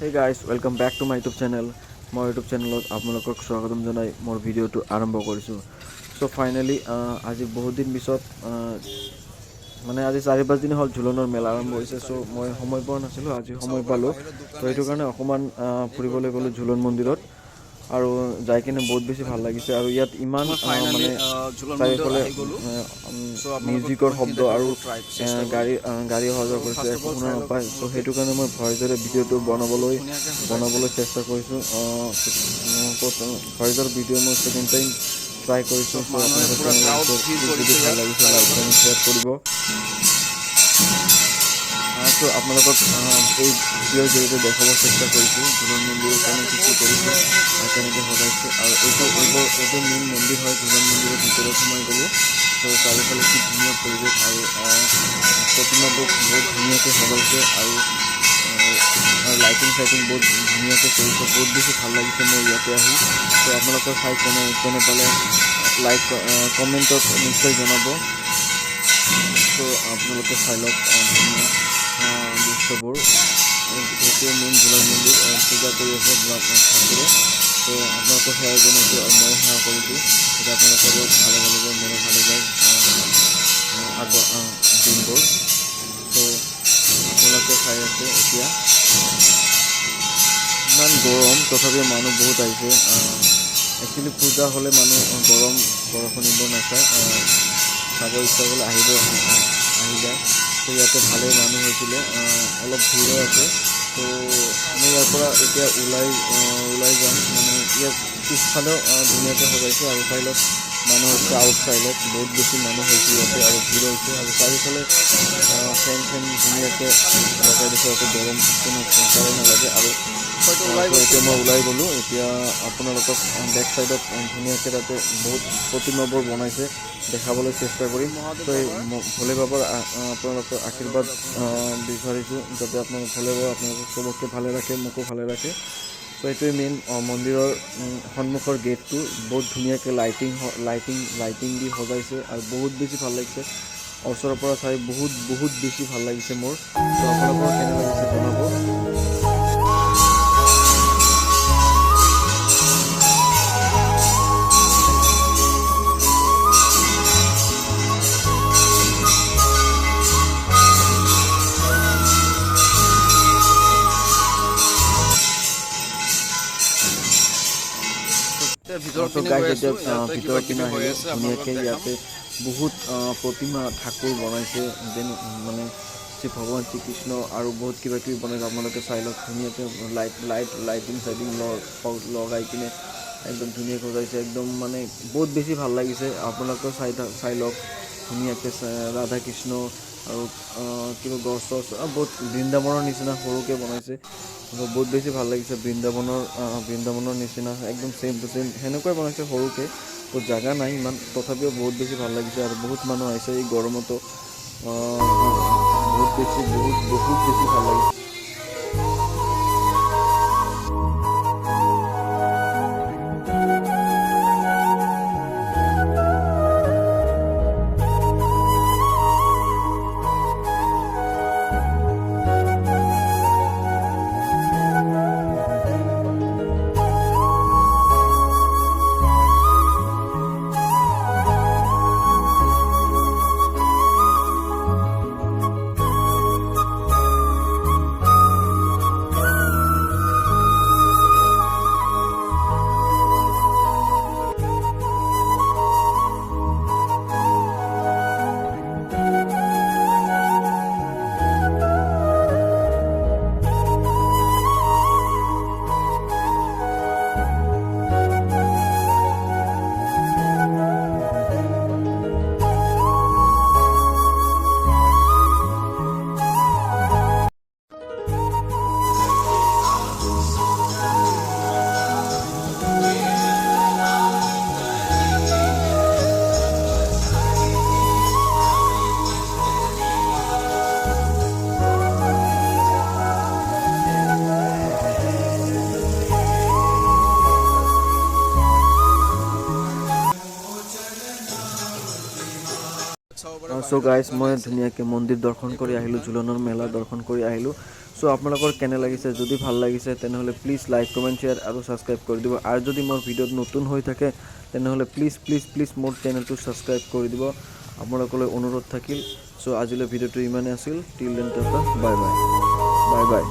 Hey guys, welcome back to my YouTube channel. My YouTube চেনেলত আপোনালোকক স্বাগতম জনাই মোৰ ভিডিঅ'টো আৰম্ভ কৰিছোঁ। সো ফাইনেলি আজি বহুত দিন পিছত মানে আজি 4-5 দিন হ'ল ঝুলনৰ মেলা আৰম্ভ হৈছে। সো মই সময় পোৱা নাছিলোঁ, আজি সময় পালোঁ। তো সেইটো কাৰণে অকণমান ফুৰিবলৈ গ'লোঁ ঝুলন মন্দিৰত আৰু যাই কিনে বহুত বেছি ভাল লাগিছে। আৰু ইয়াত ইমান মানে চাৰিওফালে মিউজিকৰ শব্দ আৰু গাড়ী অহা যোৱা কৰিছে, একো শুনা নাপায়। চ' সেইটো কাৰণে মই ভয়েজৰে ভিডিঅ'টো বনাবলৈ চেষ্টা কৰিছোঁ। ভয়েজৰ ভিডিঅ' মই ছেকেণ্ড টাইম ট্ৰাই কৰিছোঁ। চ' আপোনালোকে যদি ভাল লাগিছে লাইক কমেণ্ট শ্বেয়াৰ কৰিব। চ' আপোনালোকক এই ভিডিঅ'ৰ জৰিয়তে দেখাব চেষ্টা কৰিছোঁ ঝুলন মন্দিৰৰ কাৰণে কি কৰিছে, কেনেকৈ সজাইছে। আৰু এইটো মেইন মন্দিৰ হয়। ঝুলন মন্দিৰৰ ভিতৰত সোমাই গ'লোঁ। চ' চাৰিওফালে কি ধুনীয়া পৰিৱেশ আৰু প্ৰতিমাবোৰ বহুত ধুনীয়াকৈ সজাইছে আৰু লাইটিং বহুত ধুনীয়াকৈ কৰিছে। বহুত বেছি ভাল লাগিছে মোৰ ইয়াতে আহি। ত' আপোনালোকৰ চাই কেনে পালে লাইক কমেণ্টত নিশ্চয় জনাব। ত' আপোনালোকে চাই লওক ধুনীয়া দৃশ্যবোৰ। সেইটোৱে মেইন ঝুলন মন্দিৰ পূজা কৰি আছে ঠাকুৰে। ত' আপোনালোকক সেৱা জনাইছোঁ আৰু ময়ো সেৱা কৰিছোঁ। তেতিয়া আপোনালোকৰ ভালে যায়, মোৰো ভালে যায় আগৰ দিনবোৰ। ত' আপোনালোকে চাই আছে এতিয়া ইমান গৰম, তথাপিও মানুহ বহুত আহিছে। একচুৱেলি পূজা হ'লে মানুহ বৰষুণ নিব নাচায়, চাব ইচ্ছা কৰিলে আহি যায়। তো ইয়াতে ভালেই মানুহ হৈছিলে, অলপ ভিৰো আছে। তো মই ইয়াৰ পৰা এতিয়া ওলাই যাম। মানে ইয়াত পিছফালেও ধুনীয়াকৈ সজাইছে আৰু চাইলত মানুহ হৈছে, আউট চাইলত বহুত বেছি মানুহ হৈছে ইয়াতে আৰু ভিৰ হৈছে। আৰু চাৰিওফালে ফেন ধুনীয়াকৈ লগাই দিছে, যাতে গৰম কোনো নালাগে। আৰু এতিয়া মই ওলাই গ'লোঁ। এতিয়া আপোনালোকক বেক চাইডত ধুনীয়াকৈ তাতে বহুত প্ৰতিমাবোৰ বনাইছে, দেখাবলৈ চেষ্টা কৰিম। তো এই ভোলে বাবাৰ আপোনালোকৰ আশীৰ্বাদ বিচাৰিছোঁ, যাতে আপোনালোক ভোলে বাবা আপোনালোকক চবকে ভালে ৰাখে, মোকো ভালে ৰাখে। চ' এইটোৱে মেইন মন্দিৰৰ সন্মুখৰ গেটটো বহুত ধুনীয়াকৈ লাইটিং দি সজাইছে আৰু বহুত বেছি ভাল লাগিছে। ওচৰৰ পৰা চাই বহুত বেছি ভাল লাগিছে মোৰ। ত' আপোনালোকৰ কেনে লাগিছে জনাব। ভিতৰৰ পিনে আহিলে ধুনীয়াকৈ ইয়াতে বহুত প্ৰতিমা ঠাকুৰ বনাইছে, যেন মানে শ্ৰী ভগৱান শ্ৰীকৃষ্ণ আৰু বহুত কিবা কিবি বনাইছে। আপোনালোকে চাই লওক ধুনীয়াকৈ লাইটিং লগাই কিনে একদম ধুনীয়াকৈ সজাইছে, একদম মানে বহুত বেছি ভাল লাগিছে। আপোনালোকেও চাই লওক ধুনীয়াকৈ ৰাধা কৃষ্ণ আৰু কিবা গছ বহুত বৃন্দাবনৰ নিচিনা সৰুকৈ বনাইছে। বহুত বেছি ভাল লাগিছে। বৃন্দাবনৰ নিচিনা একদম ছেম টু ছেম সেনেকুৱাই বনাইছে সৰুকৈ। তো জেগা নাই ইমান, তথাপিও বহুত বেছি ভাল লাগিছে। আৰু বহুত মানুহ আহিছে এই গৰমতো, বহুত বেছি ভাল লাগিছে। চ' গাইজ মই ধুনীয়াকৈ মন্দিৰ দৰ্শন কৰি আহিলোঁ, ঝুলনৰ মেলা দৰ্শন কৰি আহিলোঁ। চ' আপোনালোকৰ কেনে লাগিছে? যদি ভাল লাগিছে তেনেহ'লে প্লিজ লাইক কমেণ্ট শ্বেয়াৰ আৰু ছাবস্ক্ৰাইব কৰি দিব। আৰু যদি মোৰ ভিডিঅ'ত নতুন হৈ থাকে তেনেহ'লে প্লিজ মোৰ চেনেলটো ছাবস্ক্ৰাইব কৰি দিব, আপোনালোকলৈ অনুৰোধ থাকিল। চ' আজিলৈ ভিডিঅ'টো ইমানেই আছিল। Till then Tata, bye bye.